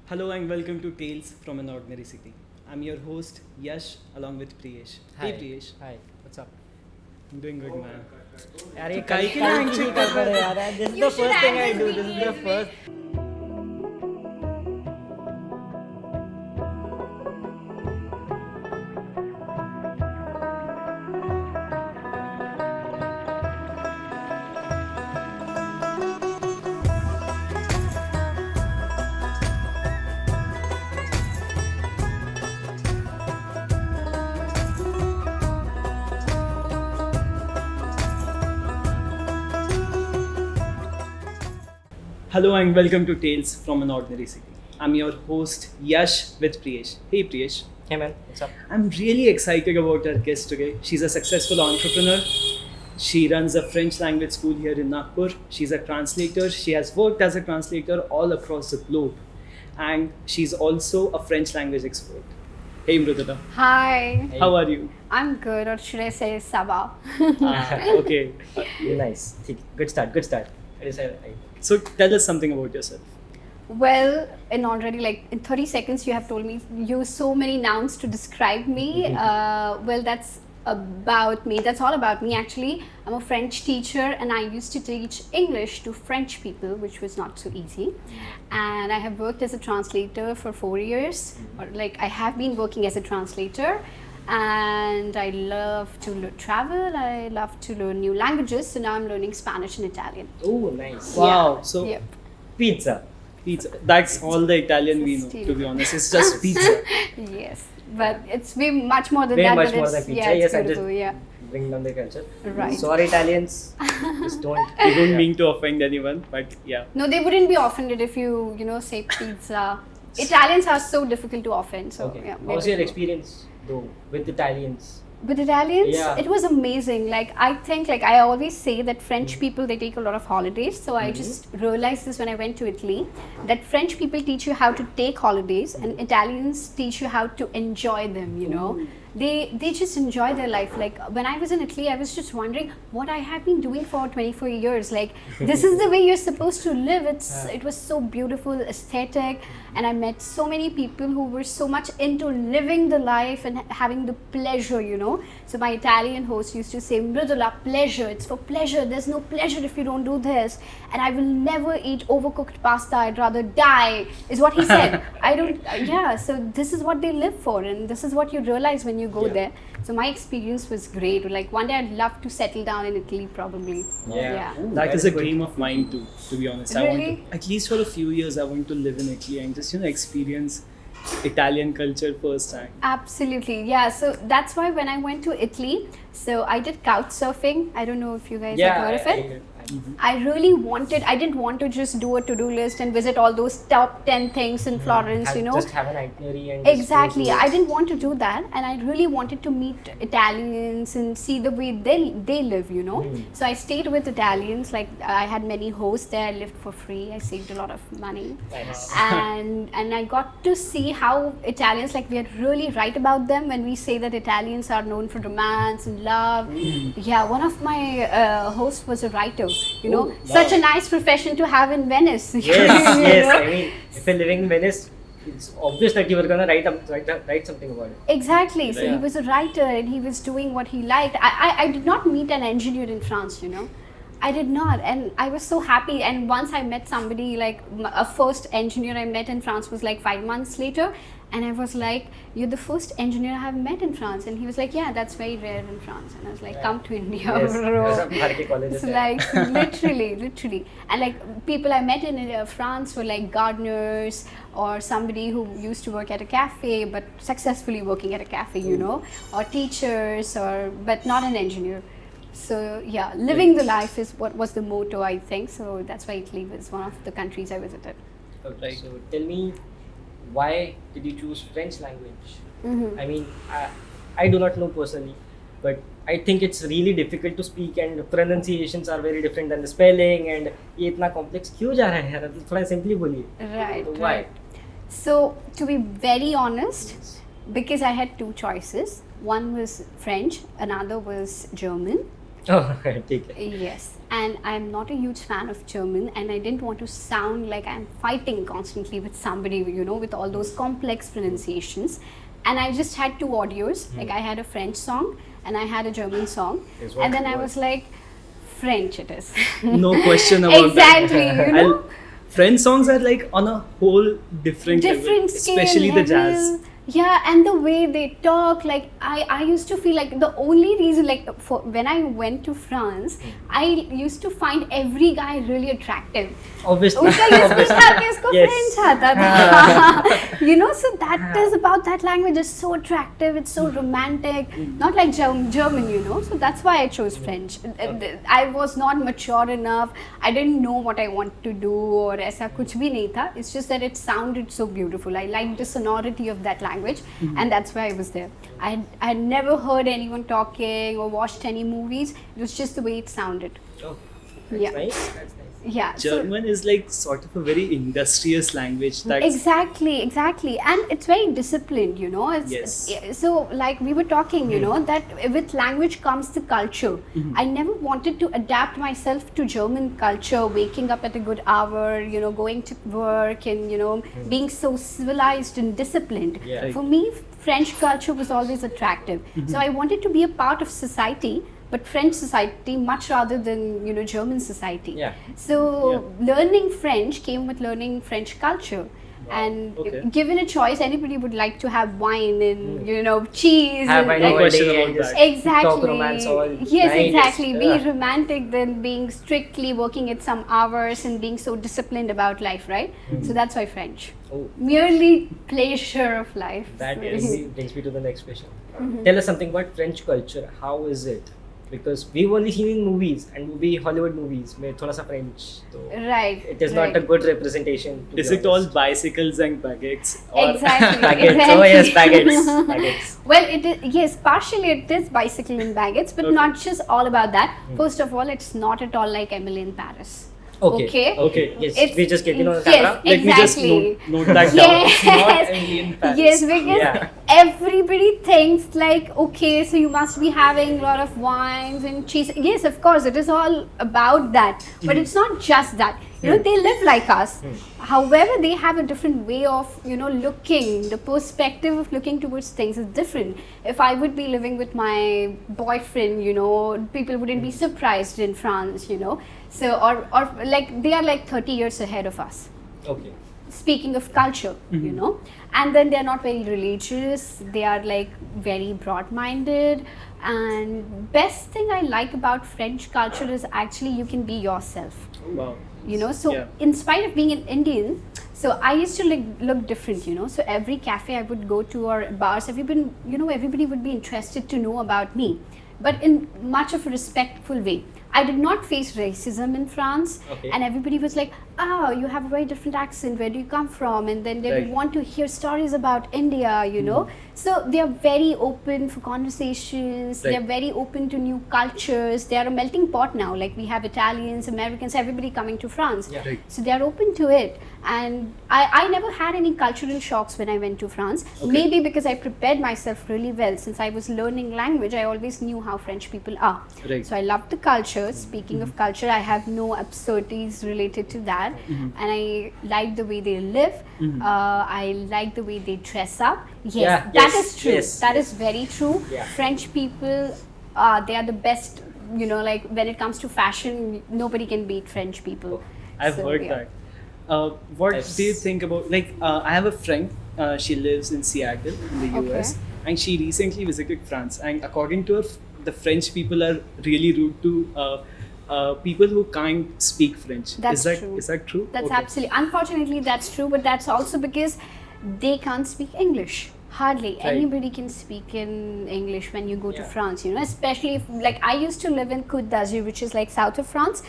Hello and welcome to Tales from an Ordinary City. I'm your host Yash along with Priyesh. Hi. Hey Priyesh, Hi, what's up? I'm doing good man. यार ये काहे के लिए handshake कर रहे हो? यार this is the first thing I do. This is the first. Hello and welcome to Tales from an Ordinary City. I'm your host Yash with Priyesh. Hey Priyesh, Hey man, what's up? I'm really excited about our guest today. She's a successful entrepreneur. She runs a French language school here in Nagpur. She's a translator. She has worked as a translator all across the globe. And she's also a French language expert. Hey Mrudula, Hi, Hey. how are you? I'm good, or should I say Saba? Okay. Nice. Good start. Good start. It is So tell us something about yourself. Well, in already like in 30 seconds, you have told me use so many nouns to describe me. Well, that's about me. That's all about me actually. I'm a French teacher and I used to teach English to French people, which was not so easy. And I have worked as a translator for 4 years, or like I have been working as a translator. And I love to travel. I love to learn new languages. So now I'm learning Spanish and Italian. Oh, nice. Wow. So Yep. Pizza. pizza. That's all the Italian we know, to be honest. It's just pizza. Yes, but it's way much more than Way that. much but more it's, than pizza. Yeah, it's Yes, I just beautiful. Yeah, bring down the culture. right. Sorry, Italians. Just don't. We don't mean to offend anyone, but yeah. No, they wouldn't be offended if you say pizza. Italians are so difficult to offend. So Okay. yeah. How's your experience though with Italians? With Italians, Yeah. it was amazing. Like I think, like I always say that French people they take a lot of holidays. So I just realized this when I went to Italy, that French people teach you how to take holidays, and Italians teach you how to enjoy them. They just enjoy their life. Like when I was in Italy, I was just wondering what I have been doing for 24 years. Like this is the way you're supposed to live. It was so beautiful, aesthetic, and I met so many people who were so much into living the life and having the pleasure. So my Italian host used to say, Mrudula, pleasure. It's for pleasure. There's no pleasure if you don't do this. And I will never eat overcooked pasta. I'd rather die, is what he said. So this is what they live for, and this is what you realize when you go there. So my experience was great. Like one day I'd love to settle down in Italy probably. Yeah. Ooh, That is very a good. dream of mine too, to be honest. I want Really? to, at least for a few years, I want to live in Italy and just, experience Italian culture firsthand. Absolutely, yeah. So that's why when I went to Italy, so I did couch surfing. I don't know if you guys have heard of it. I didn't want to just do a to-do list and visit all those top 10 things in Florence, Just have an itinerary and just Exactly. go to I didn't want to do that, and I really wanted to meet Italians and see the way they live, So I stayed with Italians. Like I had many hosts there. I lived for free. I saved a lot of money, Nice. and I got to see how Italians, like we are really right about them when we say that Italians are known for romance and love. Yeah, one of my hosts was a writer. Oh, Such wow. a nice profession to have in Venice. Yes, You yes. know? I mean, if you're living in Venice, it's obvious that you were gonna write something about it. Exactly. So he Yeah. was a writer and he was doing what he liked. I did not meet an engineer in France, I did not. And I was so happy. And once I met somebody, like a first engineer I met in France was like 5 months later. And I was like, you're the first engineer I have met in France. And he was like, yeah, that's very rare in France. And I was like, come to India, Yes, bro. because of Bharati colleges It's there. like literally. And like people I met in France were like gardeners or somebody who used to work at a cafe but successfully working at a cafe, or teachers but not an engineer. So yeah, living the life is what was the motto, I think. So that's why Italy was one of the countries I visited. Okay, Right. so tell me, why did you choose French language? I mean, I do not know personally, but I think it's really difficult to speak and pronunciations are very different than the spelling and ये इतना complex क्यों जा रहा है यार? थोड़ा simply बोलिए. Right, Why? right. So to be very honest, because I had two choices. One was French, another was German. Oh, take it. Yes, and I'm not a huge fan of German, and I didn't want to sound like I'm fighting constantly with somebody, with all those complex pronunciations. And I just had two audios. Like I had a French song and I had a German song, Yes, and then what? I was like, French it is. No question about Exactly, that. you know. French songs are like on a whole different level, Different scale, especially the jazz. level. Yeah, and the way they talk, like I used to feel like the only reason, like for when I went to France, I used to find every guy really attractive. Obviously. उसका ये speech था कि इसको Yes. French आता था. So that is about that language. It's so attractive. It's so romantic. Not like German. So that's why I chose French. I was not mature enough. I didn't know what I want to do or ऐसा कुछ भी नहीं था. It's just that it sounded so beautiful. I liked the sonority of that language, and that's why I was there. I had never heard anyone talking or watched any movies. It was just the way it sounded. Oh, that's Yeah. nice. That's nice. Yeah. so- German is like sort of a very industrious language. That's Exactly, and it's very disciplined. Yes. So, like we were talking, that with language comes the culture. I never wanted to adapt myself to German culture, waking up at a good hour, going to work, and being so civilized and disciplined. Yeah. For me, French culture was always attractive. So I wanted to be a part of society. But French society much rather than German society. Yeah. So learning French came with learning French culture. And Okay. given a choice, anybody would like to have wine and cheese. Have and, I No know question day about and just that. Exactly. talk romance all Yes, night. exactly. Be Yeah. romantic than being strictly working at some hours and being so disciplined about life, right? So that's why French. Oh, Merely pleasure of life. that So- brings me to the next question. Tell us something about French culture. How is it? Because we've only seen in movies and movie Hollywood movies में थोड़ा सा French, so Right. it is not a right. good representation. To Is be it all honest. bicycles and baguettes? Or Exactly. Baguettes? exactly. Oh yes, baguettes. Baguettes. Well, it is, yes, partially it is bicycle and baguettes, but Okay. not just all about that. First of all, it's not at all like Emmène in Paris. Okay. Okay. Yes, It's- we just get on yes, camera. Let me just exactly. note that down. Yes. It's not only in Paris. Yes, because Yeah. everybody thinks like, okay, so you must be having a lot of wines and cheese. Yes, of course, it is all about that. But it's not just that. They live like us. However, they have a different way of, looking. The perspective of looking towards things is different. If I would be living with my boyfriend, people wouldn't be surprised in France, So, or like, they are like 30 years ahead of us. Okay. Speaking of culture, and then they're not very religious, they are like very broad-minded, and best thing I like about French culture is actually you can be yourself, Wow. so Yeah. in spite of being an Indian, so I used to look different, so every cafe I would go to or bars, everybody would be interested to know about me, but in much of a respectful way. I did not face racism in France, Okay. and everybody was like, "Oh, you have a very different accent. Where do you come from?" And then they would Right. want to hear stories about India, So they are very open for conversations. They Right. are very open to new cultures. They are a melting pot now. Like we have Italians, Americans, everybody coming to France. Yeah. Right. So they are open to it. And I never had any cultural shocks when I went to France. Okay. Maybe because I prepared myself really well. Since I was learning language, I always knew how French people are. Right. So I love the culture. Speaking of culture, I have no absurdities related to that. And I like the way they live. I like the way they dress up. Yes, Yeah, that yes, is true. yes, That yes. is very true. Yeah. French people, they are the best. Like when it comes to fashion, nobody can beat French people. I've So, heard yeah. that. What Yes. do you think about, like, I have a friend, she lives in Seattle in the Okay. US, and she recently visited France, and according to her, the French people are really rude to people who can't speak French. That's is that true. Is that true? That's Okay. absolutely, unfortunately, that's true, but that's also because they can't speak English. Hardly Right. anybody can speak in English when you go to Yeah. France, especially if, like, I used to live in Côte d'Azur, which is like south of France,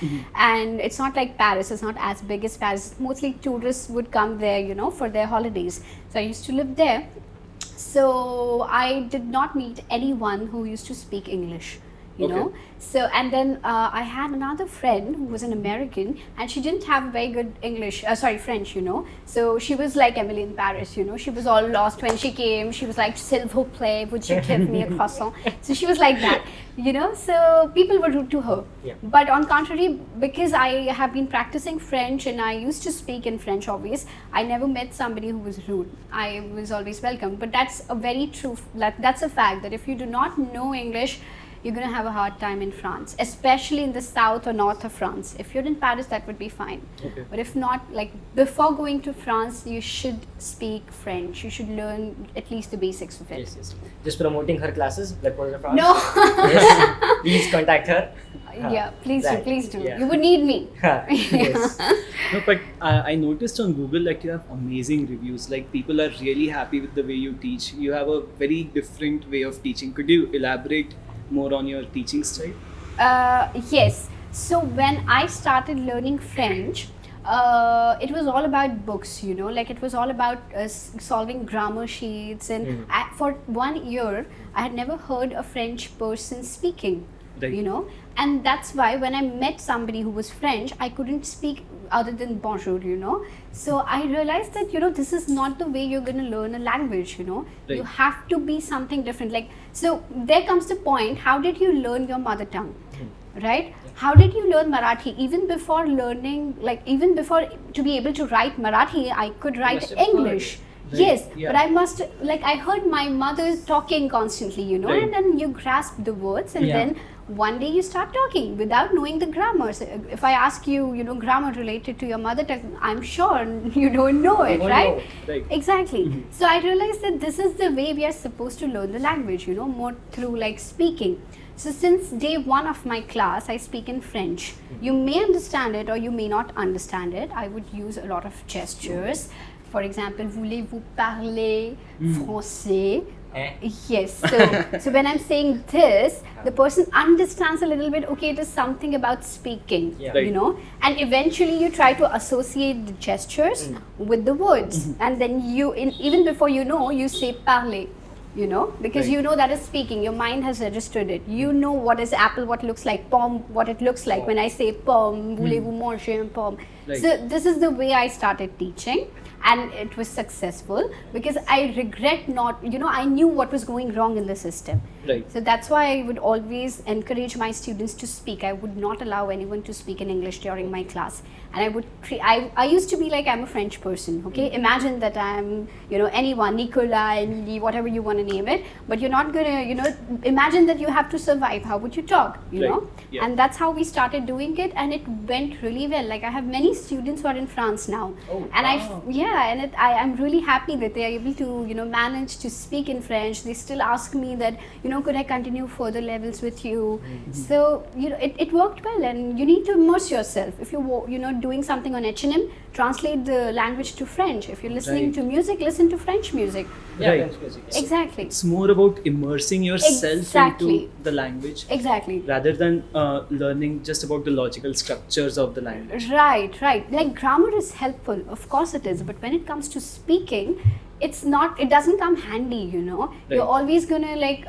and it's not like Paris, it's not as big as Paris. Mostly tourists would come there, for their holidays. So I used to live there. So I did not meet anyone who used to speak English. you know. So, and then I had another friend who was an American, and she didn't have very good French, you know. So she was like Emily in Paris, you know. She was all lost when she came. She was like, s'il vous plaît, would you give me a croissant? So she was like that, you know. So people were rude to her. Yeah. But on contrary, because I have been practicing French and I used to speak in French always, I never met somebody who was rude. I was always welcome. But that's a very true, that's a fact, that if you do not know English, you're going to have a hard time in France, especially in the south or north of France. If you're in Paris, that would be fine. Okay. But if not, like before going to France, you should speak French. You should learn at least the basics of it. Yes. Just promoting her classes, Black Border France. No. Yes. Please contact her. Yeah, please do. Yeah. You would need me. Yes. No, but I noticed on Google like you have amazing reviews. Like people are really happy with the way you teach. You have a very different way of teaching. Could you elaborate more on your teaching style? Yes. So when I started learning French, it was all about books, you know, like it was all about solving grammar sheets. And for 1 year, I had never heard a French person speaking, Right. you know. And that's why when I met somebody who was French, I couldn't speak other than bonjour, you know. So I realized that, you know, this is not the way you're going to learn a language, you know. Right. You have to be something different. Like, so there comes the point, how did you learn your mother tongue? Right? How did you learn Marathi? Even before learning, like even before to be able to write Marathi, I could write must have heard English. it. Right. Yes, Yeah. but I must, like I heard my mother talking constantly, you know, Right. and then you grasp the words, and Yeah. then one day you start talking without knowing the grammar. So if I ask you, you know, grammar related to your mother tongue, I'm sure you don't know it, won't right? know. Right. Exactly. So I realized that this is the way we are supposed to learn the language, you know, more through like speaking. So since day one of my class, I speak in French. You may understand it or you may not understand it. I would use a lot of gestures. For example, voulez-vous parler français? Yes. So when I'm saying this, the person understands a little bit, okay, it is something about speaking, Yeah. Right. you know, and eventually you try to associate the gestures with the words. And then even before you know, you say parler. You know, because Right. you know that is speaking, your mind has registered it. You know what is apple, what looks like pomme, what it looks like when I say pomme, voulez-vous manger un pomme. Right. So this is the way I started teaching, and it was successful because I regret not, you know, I knew what was going wrong in the system. Right. So that's why I would always encourage my students to speak. I would not allow anyone to speak in English during my class. And I would, I used to be like, I'm a French person, okay? Imagine that I'm, you know, anyone, Nicolas, Emily, whatever you want to name it. But you're not going to, you know, imagine that you have to survive. How would you talk, you Right. know? Yeah. And that's how we started doing it. And it went really well. Like I have many students who are in France now. Oh, And wow. I'm really happy that they are able to, you know, manage to speak in French. They still ask me that, you know, could I continue further levels with you? So, you know, it worked well, and you need to immerse yourself. If you know, doing something on H&M, translate the language to French. If you're listening Right. to music, listen to French music. Yeah, Right. French music. Yes. Exactly. It's more about immersing yourself Exactly. into the language Exactly. rather than learning just about the logical structures of the language. Right. Like grammar is helpful, of course it is, but when it comes to speaking, it doesn't come handy, you know. You're Right. always gonna like,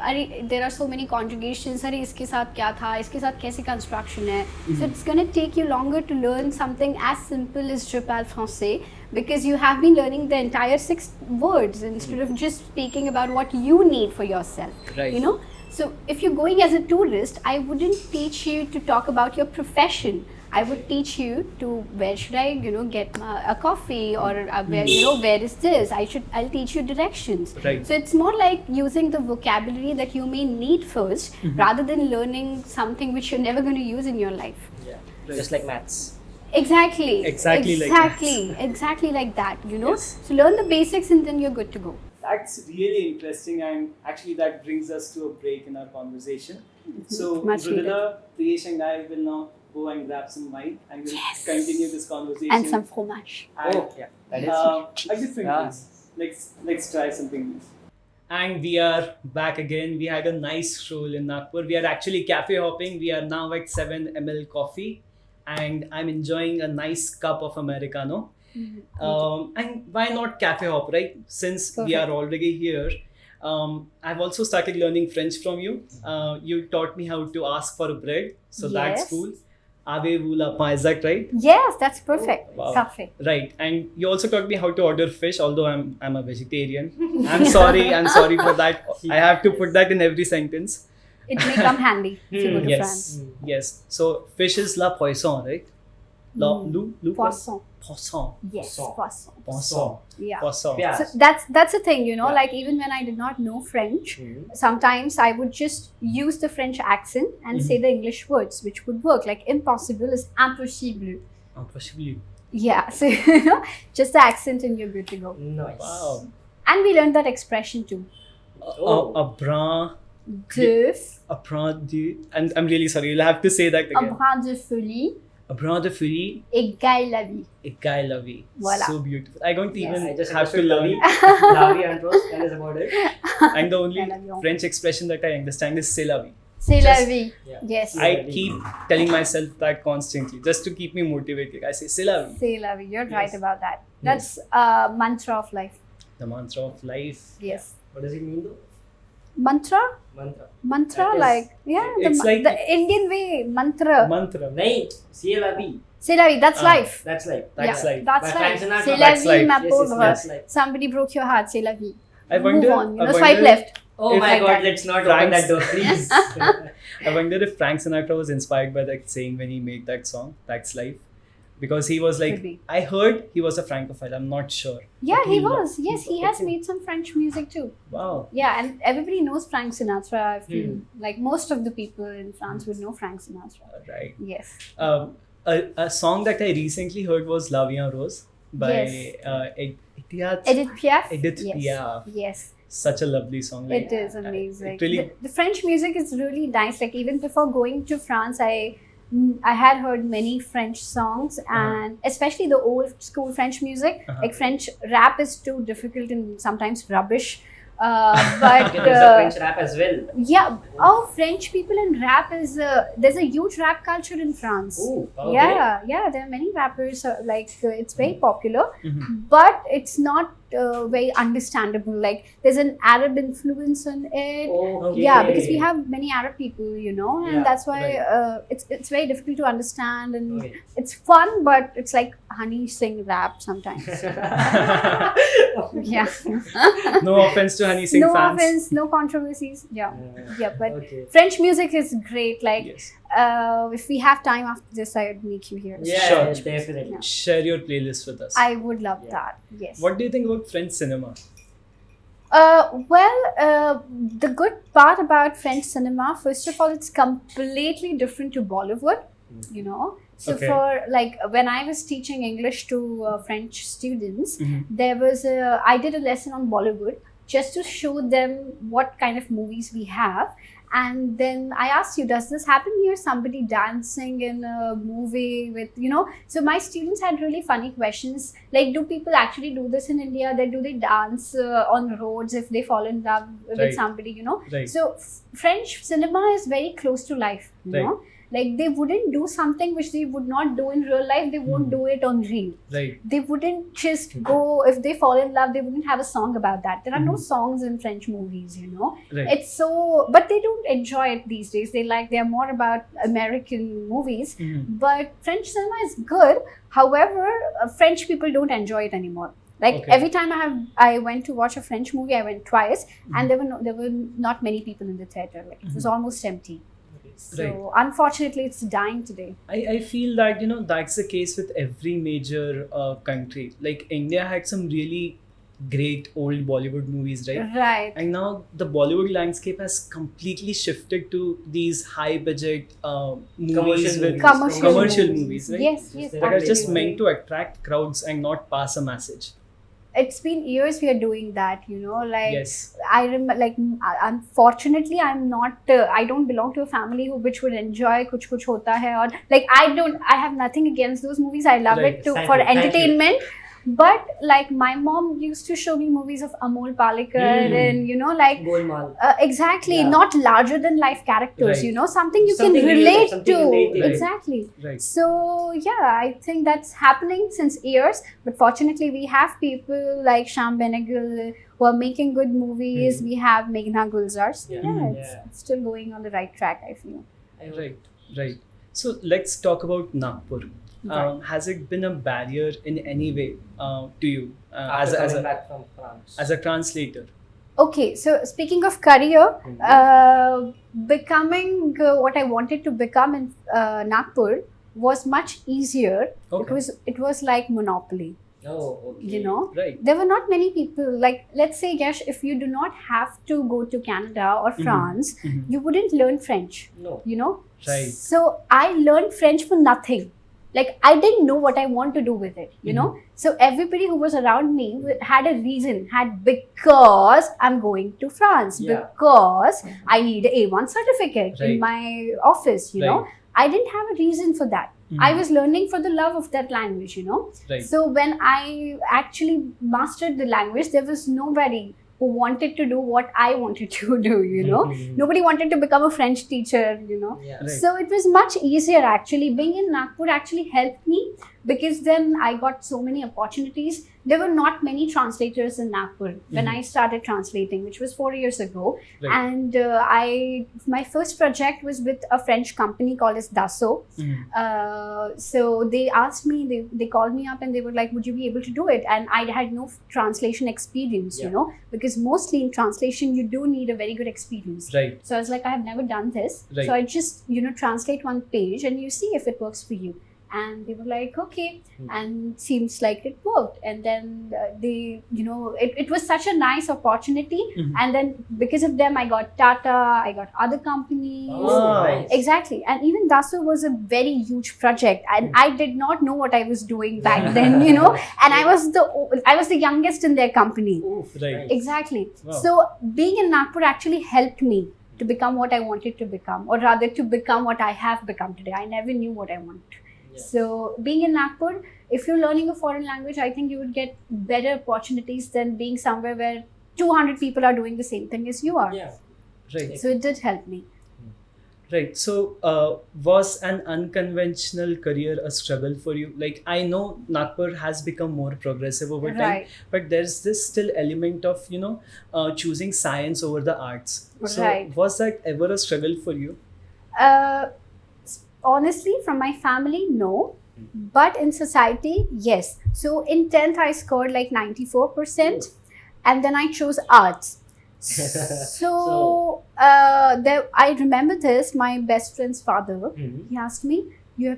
there are so many conjugations, iske saath kya tha, iske saath kaise construction hai. So it's gonna take you longer to learn something as simple as je parle français, because you have been learning the entire 6 words instead of just speaking about what you need for yourself. Right. You know. So if you're going as a tourist, I wouldn't teach you to talk about your profession. I would teach you to where should I, you know, get a coffee, or where, you know, where is this? I'll teach you directions. Right. So it's more like using the vocabulary that you may need first, rather than learning something which you're never going to use in your life. Yeah. Right. Just like maths. Exactly. Exactly like Exactly like that, you know. Yes. So learn the basics and then you're good to go. That's really interesting, and actually that brings us to a break in our conversation. So Much needed. Mrudula, Priyesh and I will now go and grab some wine and we'll continue this conversation. And some fromage. Oh, yeah. That is. A different Yeah. things. Let's try something new. And we are back again. We had a nice stroll in Nagpur. We are actually cafe hopping. We are now at 7 ml coffee, and I'm enjoying a nice cup of Americano. And why not cafe hop, right? Since we Perfect. are already here, I've also started learning French from you. You taught me how to ask for a bread, so that's Yes. cool. Avez-vous la pain? Is that right? Yes, that's perfect. Wow. Parfait. Right, and you also taught me how to order fish. Although I'm a vegetarian, I'm sorry for that. I have to put that in every sentence. It may come handy if you go to Yes, France. yes. So fish is la poisson, right? Lu Poisson. poisson, Yes, Poisson. poisson. poisson, Yeah. poisson. Yeah. So that's the thing, you know, Yeah. like even when I did not know French, Mhm. sometimes I would just use the French accent and say the English words, which would work. Like impossible is impossible. Impossible. Yeah, so you know, just the accent and you're good to go. Nice. Wow. And we learned that expression too. Oh. A brin, Deux, a brin de, and I'm really sorry. You'll have to say that un again. brin de folie, A brin de folie, égale la vie. égale la vie. Voilà. So beautiful. I don't Yes. even I just have to understood learn. Lavi and Rose, that is about it. And the only Égale la vie. French expression that I understand is c'est la vie. C'est la Just- vie. Yeah. Yes. Yeah. I keep telling myself that constantly just to keep me motivated. I say c'est la vie. C'est la vie. You're right Yes. about that. That's a mantra of life. The mantra of life. Yes. What does it mean though? Mantra? Mantra. Mantra, That is- like, yeah, It's like- the Indian way, mantra. Mantra. Nahi, c'est la vie. C'est la vie, that's Ah. life. That's life. That's Yeah, life. That's By life. Frank Sinatra. C'est la That's vie, life. ma Yes, yes, pauvre. that's life. Somebody broke your heart, c'est la vie. I wonder. Move on, you I know, swipe wonder- left. Oh If my like god, that. let's not Frank's- open that door, please. I wonder if Frank Sinatra was inspired by that saying when he made that song, That's Life. Because he was like, Could be. I heard he was a Francophile, I'm not sure. Yeah, But he lo- was. Yes, he has made some French music too. Wow. Yeah, and everybody knows Frank Sinatra. I feel Hmm. like most of the people in France would know Frank Sinatra. Right. Yes. A song that I recently heard was La Vie en Rose by Yes. Edith Piaf. Edith Yes. Piaf. Yes. Such a lovely song. It is amazing. It really, The French music is really nice. Like even before going to France, I had heard many French songs, and especially the old school French music. Like French rap is too difficult and sometimes rubbish. But Okay, there's a French rap as well. yeah, French people in rap is there's a huge rap culture in France. Ooh, okay. Yeah, there are many rappers. It's very popular, Mhm. but it's not very understandable. Like there's an Arab influence on it. Okay. Yeah, because we have many Arab people, you know, and Yeah, that's why it's very difficult to understand, and Okay. it's fun, but it's like honey sing rap sometimes. Yeah, no offense to Honey Singh no fans. offense, no controversies. Yeah, but Okay. French music is great. Like Yes. if we have time after this, I would make you hear. Yeah, Sure. definitely. Yeah. Share your playlist with us. I would love Yeah. that. Yes. What do you think about French cinema? The good part about French cinema, first of all, it's completely different to Bollywood, you know. So Okay. for like when I was teaching English to French students, Mhm. I did a lesson on Bollywood just to show them what kind of movies we have. And then I asked you, does this happen here? Somebody dancing in a movie with, you know? So my students had really funny questions. Like, do people actually do this in India? Do they dance on roads if they fall in love with Right. somebody, you know? Right. So French cinema is very close to life, you Right. know? Like they wouldn't do something which they would not do in real life. They won't do it on reel. Right. They wouldn't just go, if they fall in love, they wouldn't have a song about that. There are no songs in French movies, you know. Right. It's so, but they don't enjoy it these days. They're more about American movies. Mhm. But French cinema is good. However, French people don't enjoy it anymore. Like Okay. every time I went to watch a French movie, I went twice, and there were not many people in the theater. Like it was almost empty. So Right. unfortunately, it's dying today. I feel that, that's the case with every major country. Like India had some really great old Bollywood movies, right? Right. And now the Bollywood landscape has completely shifted to these high budget movies with commercial movies, right? Yes, yes. That are just absolutely. meant to attract crowds and not pass a message. It's been years we are doing that, you know. Like Yes. I remember, like unfortunately, I'm not. I don't belong to a family which would enjoy Kuch Kuch Hota Hai, or like I have nothing against those movies. I love Right. it too Thank for you. Thank you. entertainment. But like my mom used to show me movies of Amol Palekar and like Golmaal. exactly, Yeah. not larger than life characters, Right. something you Something can real, relate something to. related. Right. Exactly. Right. So yeah, I think that's happening since years. But fortunately, we have people like Sham Benegal who are making good movies. We have Meghna Gulzar. So Yeah. it's still going on the right track, I feel. Right. So let's talk about Nagpur. Right. Has it been a barrier in any way to you After coming back from France. as a translator? Okay, so speaking of career, becoming what I wanted to become in Nagpur was much easier Okay. because it was like monopoly. Oh, okay. Right. There were not many people, like let's say, Yash, if you do not have to go to Canada or France, you wouldn't learn French, No. Right. So I learned French for nothing. Like I didn't know what I want to do with it, So everybody who was around me had a reason, because I'm going to France, Yeah. because I need a A1 certificate Right. in my office, Right. I didn't have a reason for that. I was learning for the love of that language, Right. So when I actually mastered the language, there was nobody who wanted to do what I wanted to do, Nobody wanted to become a French teacher, Yeah. Right. So it was much easier actually. Being in Nagpur actually helped me because then I got so many opportunities. There were not many translators in Nagpur when I started translating, which was 4 years ago. Right. And my first project was with a French company called as Dassault. So they asked me, they called me up and they were like, would you be able to do it? And I had no translation experience, because mostly in translation, you do need a very good experience. Right. So I was like, I have never done this. Right. So I just, translate one page and you see if it works for you. And they were like, okay. And seems like it worked. And then it was such a nice opportunity. And then because of them, I got Tata, I got other companies. Oh, nice. Exactly. And even Dassault was a very huge project. And I did not know what I was doing back then, And I was the youngest in their company. Oof, Right. nice. Exactly. Wow. So being in Nagpur actually helped me to become what I wanted to become, or rather to become what I have become today. I never knew what I wanted. Yeah. So being in Nagpur, if you're learning a foreign language, I think you would get better opportunities than being somewhere where 200 people are doing the same thing as you are. Yeah. Right. So it did help me. Right. So, was an unconventional career a struggle for you? Like, I know Nagpur has become more progressive over time, Right. but there's this still element of, choosing science over the arts. So, Right. was that ever a struggle for you? Honestly, from my family, no. But in society, yes. So in 10th, I scored like 94%. And then I chose arts. So I remember this, my best friend's father, he asked me, you're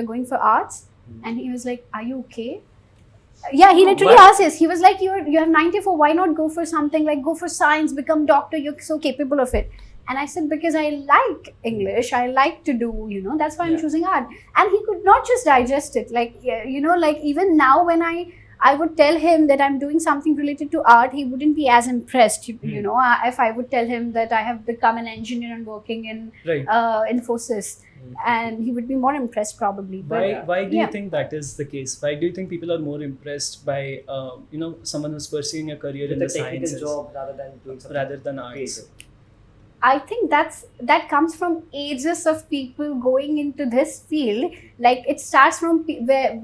going for arts? And he was like, are you okay? Yeah, he literally asked this. He was like, you have 94, why not go for something like go for science, become doctor, you're so capable of it. And I said, because I like English, I like to do, that's why I'm choosing art. And he could not just digest it. Like, like even now when I would tell him that I'm doing something related to art, he wouldn't be as impressed, if I would tell him that I have become an engineer and working in Right. Infosys. And he would be more impressed probably. But Why do you yeah. think that is the case? Why do you think people are more impressed by, someone who's pursuing a career in With the a technical sciences job rather than doing something rather than arts? creative. I think that comes from ages of people going into this field. Like it starts from where,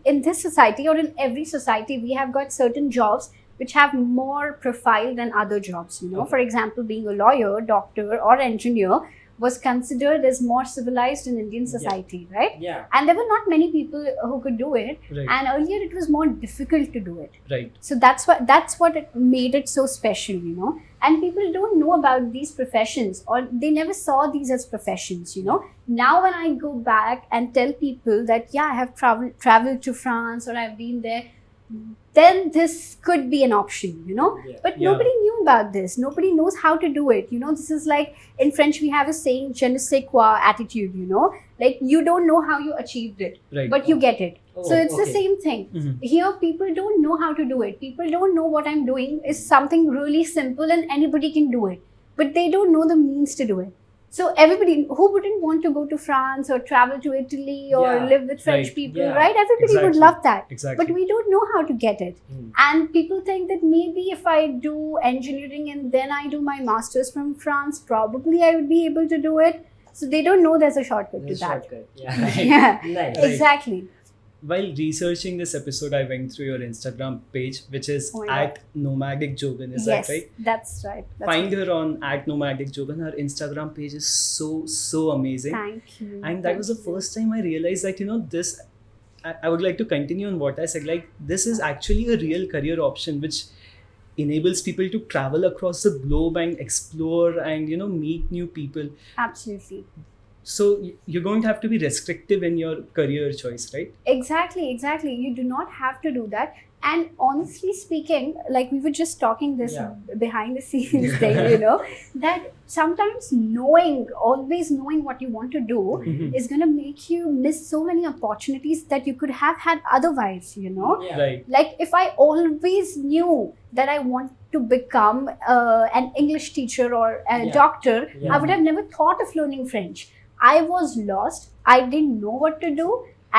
in this society or in every society, we have got certain jobs which have more profile than other jobs. Okay. For example, being a lawyer, doctor, or engineer was considered as more civilized in Indian society, right? Yeah. And there were not many people who could do it. Right. And earlier it was more difficult to do it. Right. So that's what it made it so special, And people don't know about these professions, or they never saw these as professions, Now when I go back and tell people that, yeah, I have traveled to France or I've been there, then this could be an option, Yeah. But Yeah. nobody knew about this. Nobody knows how to do it. This is like in French, we have a saying, je ne sais quoi attitude, Like you don't know how you achieved it, Right. but you get it. Oh, So it's the okay. same thing. Mhm. Here, people don't know how to do it. People don't know what I'm doing is something really simple and anybody can do it. But they don't know the means to do it. So everybody who wouldn't want to go to France or travel to Italy or Yeah. live with French Right. people, Yeah. right? Everybody would Exactly. love that. Exactly. But we don't know how to get it. Mm. And people think that maybe if I do engineering and then I do my master's from France, probably I would be able to do it. So they don't know there's a shortcut There's to a that. shortcut. Yeah. Yeah, Nice. Right. exactly. While researching this episode, I went through your Instagram page, which is Oh my God. at Nomadic Jogan. Is Yes, that right? that's right. That's Find right. her on at Nomadic Jogan. Her Instagram page is so amazing. Thank you. And that was the first time I realized that, this, I would like to continue on what I said. Like, this is actually a real career option which enables people to travel across the globe and explore and, meet new people. Absolutely. So you're going to have to be restrictive in your career choice, right? Exactly. You do not have to do that. And honestly speaking, like we were just talking this Yeah. behind the scenes thing, that sometimes always knowing what you want to do is going to make you miss so many opportunities that you could have had otherwise, Yeah. Right. Like if I always knew that I want to become an English teacher or a Yeah. doctor, Yeah. I would have never thought of learning French. I was lost. I didn't know what to do.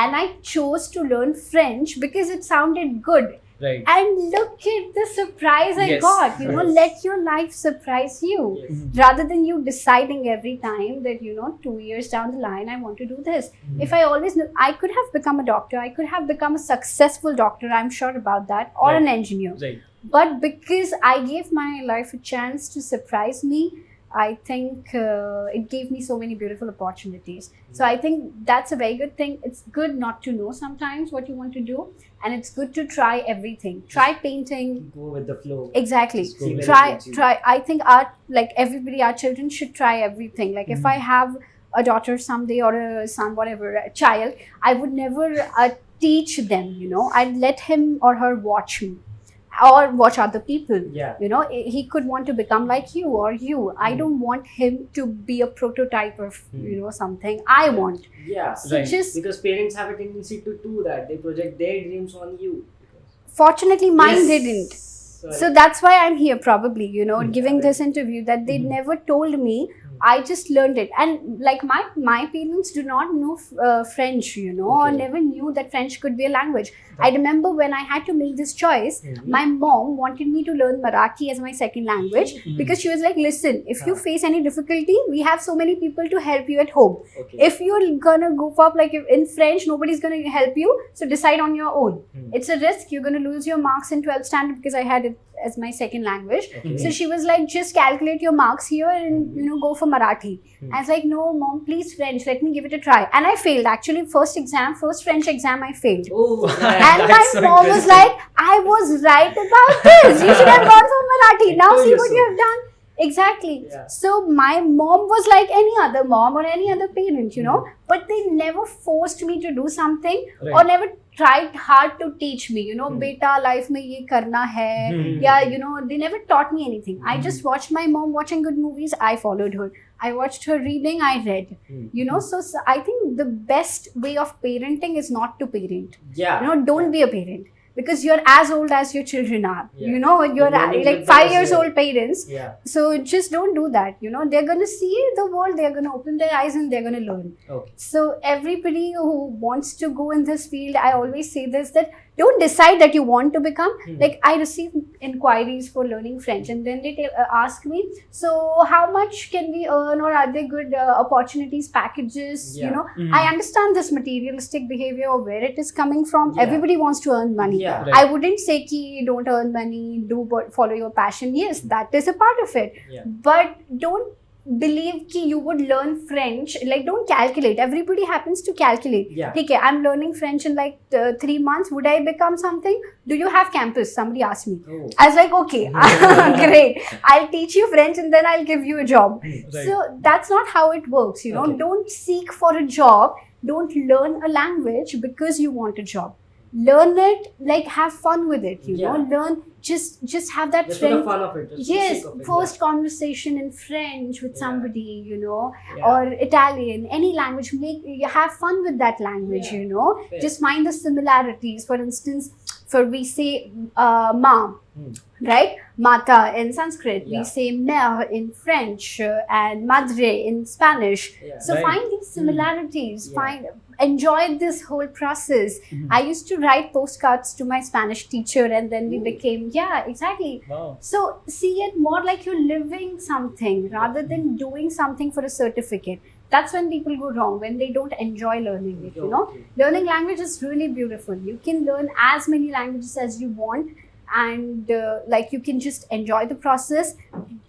And I chose to learn French because it sounded good. Right. And look at the surprise I Yes. got. Yes. Let your life surprise you. Yes. Rather than you deciding every time that, 2 years down the line, I want to do this. If I always knew, I could have become a doctor. I could have become a successful doctor. I'm sure about that. Or Right. an engineer. Right. But because I gave my life a chance to surprise me, I think it gave me so many beautiful opportunities. So I think that's a very good thing. It's good not to know sometimes what you want to do, and it's good to try everything. Try painting. Go with the flow. Exactly. Just go with it. Try. I think our children should try everything. Like if I have a daughter someday or a son, whatever, a child, I would never teach them. I'd let him or her watch me. Or watch other people. Yeah. He could want to become like you or you. I don't want him to be a prototype of something I want. Yeah. So Right. just Because parents have a tendency to do that. They project their dreams on you. fortunately mine Yes. didn't. Sorry. So that's why I'm here probably, giving Yeah. this interview, that they never told me. I just learned it. And like my parents do not know French, or Okay. never knew that French could be a language. I remember when I had to make this choice, my mom wanted me to learn Marathi as my second language because she was like, listen, if you face any difficulty, we have so many people to help you at home. Okay. If you're gonna goof up like in French, nobody's gonna help you, so decide on your own. It's a risk. You're gonna lose your marks in 12th standard because I had it as my second language. Okay. So she was like, just calculate your marks here and go for Marathi. I was like, no mom, please French, let me give it a try. And I failed. Actually, first French exam I failed. Oh, And my That's so mom was interesting. like, I was right about this. You should have gone for Marathi. Now told see you what so. you have done. Exactly. Yeah. So my mom was like any other mom or any other parent, but they never forced me to do something or Right. never tried hard to teach me, beta life mein ye karna hai. Yeah, they never taught me anything. I just watched my mom watching good movies. I followed her. I watched her reading. I read. So I think the best way of parenting is not to parent. Yeah. Don't be a parent. Because you're as old as your children are. Yeah. You're You're learning like with them 5 as years well. old parents. Yeah. So just don't do that. They're going to see the world, they're going to open their eyes and they're going to learn. Okay. So everybody who wants to go in this field, I always say this, that don't decide that you want to become. Like I receive inquiries for learning French and then they ask me, so how much can we earn, or are there good opportunities, packages? Yeah. I understand this materialistic behavior or where it is coming from. Yeah. Everybody wants to earn money. Yeah. Right. I wouldn't say ki don't earn money, follow your passion. Yes, that is a part of it. Yeah. But don't believe ki you would learn French. Like don't calculate. Everybody happens to calculate. Yeah. Okay, I'm learning French in like 3 months. Would I become something? Do you have campus? Somebody asked me. Oh. I was like, okay, great. I'll teach you French and then I'll give you a job. Right. So that's not how it works. Okay. Don't seek for a job. Don't learn a language because you want a job. Learn it, like have fun with it. Yeah. Learn. Just have that Just for the friend. fun of it. Just for the Yes, sake of it, first conversation in French with Yeah. somebody, Yeah. or Italian, any language. Have fun with that language, Yeah. Fair. Just find the similarities. For instance, For we say ma, right? Mata in Sanskrit. Yeah. We say mère in French and madre in Spanish. Yeah. So Right. find these similarities. Yeah. Enjoy this whole process. I used to write postcards to my Spanish teacher, and then we became exactly. Wow. So see it more like you're living something rather than doing something for a certificate. That's when people go wrong, when they don't enjoy learning it, you know. Okay. Learning language is really beautiful. You can learn as many languages as you want, and like you can just enjoy the process.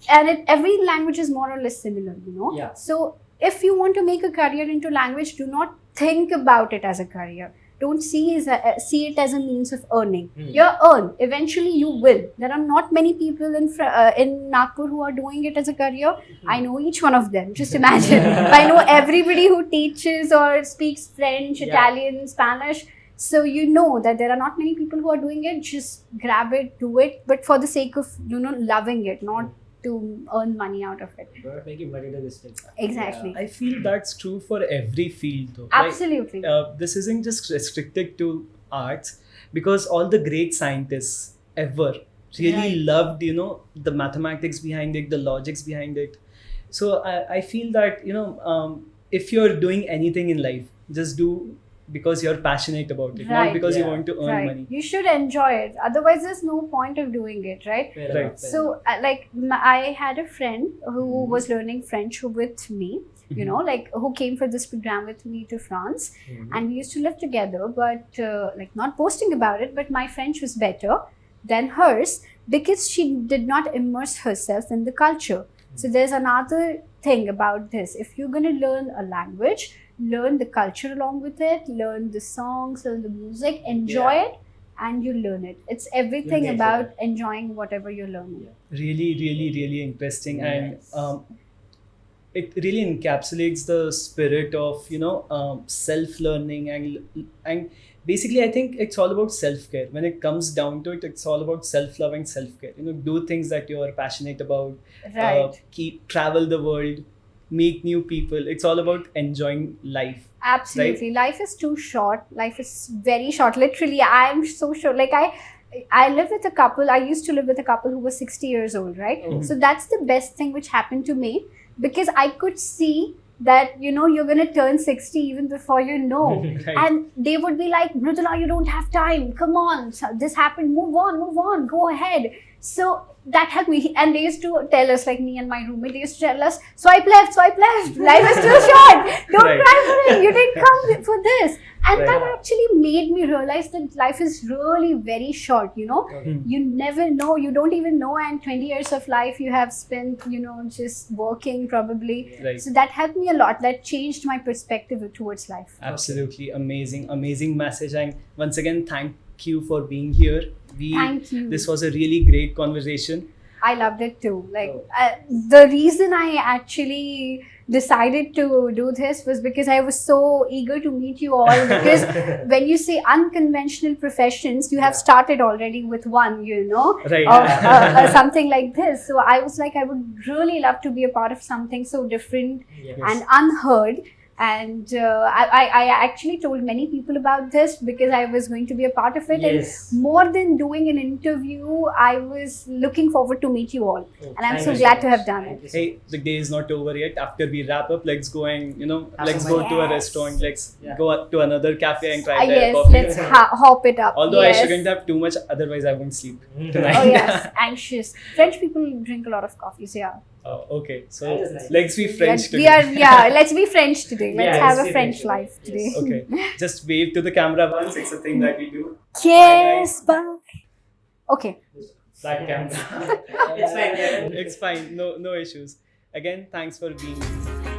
And every language is more or less similar, you know. Yeah. So if you want to make a career into language, do not think about it as a career. Don't see it as a means of earning. You earn. Eventually, you will. There are not many people in Nagpur who are doing it as a career. I know each one of them. Just imagine. I know everybody who teaches or speaks French, Italian, Spanish. So you know that there are not many people who are doing it. Just grab it, do it, but for the sake of loving it, not to earn money out of it. Don't make it materialistic. Exactly. I feel that's true for every field though. Absolutely. This isn't just restricted to arts, because all the great scientists ever really Right. loved, the mathematics behind it, the logics behind it. So I feel that, if you're doing anything in life, just do because you're passionate about it, not Right. because you Yeah. want to earn Right. money. You should enjoy it. Otherwise, there's no point of doing it, right? Fair Right. enough, fair So, enough. I had a friend who was learning French with me, who came for this program with me to France, and we used to live together, but not boasting about it, but my French was better than hers because she did not immerse herself in the culture. So, there's another thing about this. If you're going to learn a language, learn the culture along with it, learn the songs, learn the music, enjoy it, and you learn it. It's everything You'll get about enjoying whatever you're learning. Really, really, really interesting. Yes. And it really encapsulates the spirit of self-learning, and basically I think it's all about self-care. When it comes down to it, it's all about self-love and self-care. Do things that you're passionate about. Right. Travel the world, meet new people. It's all about enjoying life. Absolutely. Life is too short. Life is very short. Literally, I am so sure. Like I live with a couple. I used to live with a couple who was 60 years old, right? Oh. So that's the best thing which happened to me, because I could see that you're going to turn 60 even before you know. Right. And they would be like, Mrudula, you don't have time. Come on. So this happened. Move on. Go ahead. So that helped me. And they used to tell us, like me and my roommate, they used to tell us, swipe left. Life is too short. Don't Right. cry for it. You didn't come for this. And Right. that actually made me realize that life is really very short, Okay. You never know. You don't even know. And 20 years of life you have spent, just working probably. Right. So that helped me a lot. That changed my perspective towards life. Absolutely amazing message. And once again, thank you for being here. Thank you. This was a really great conversation. I loved it too. Oh. The reason I actually decided to do this was because I was so eager to meet you all. Because when you say unconventional professions, you have started already with one, Right. of something like this. So I was like, I would really love to be a part of something so different Yes. and unheard. And I actually told many people about this because I was going to be a part of it. Yes. And more than doing an interview, I was looking forward to meet you all. Oh, And I'm thank so you glad to much. have done Thank it. you so Hey, much. the day is not over yet. After we wrap up, let's go and let's some go fun. to a Yes. restaurant. Let's Yeah. go to another cafe and try their Yes, coffee. let's hop it up. Although yes. I shouldn't have too much, otherwise I won't sleep tonight. Oh yes, anxious. French people drink a lot of coffee, so yeah. Oh, okay, so That is nice. let's be French Yeah, today. let's be French today. Let's Yeah, have let's a be French French. life today. Yes. Okay, just wave to the camera once. It's a thing that we do. Yes, bye. Okay. That camera. It's fine. It's fine. No issues. Again, thanks for being here.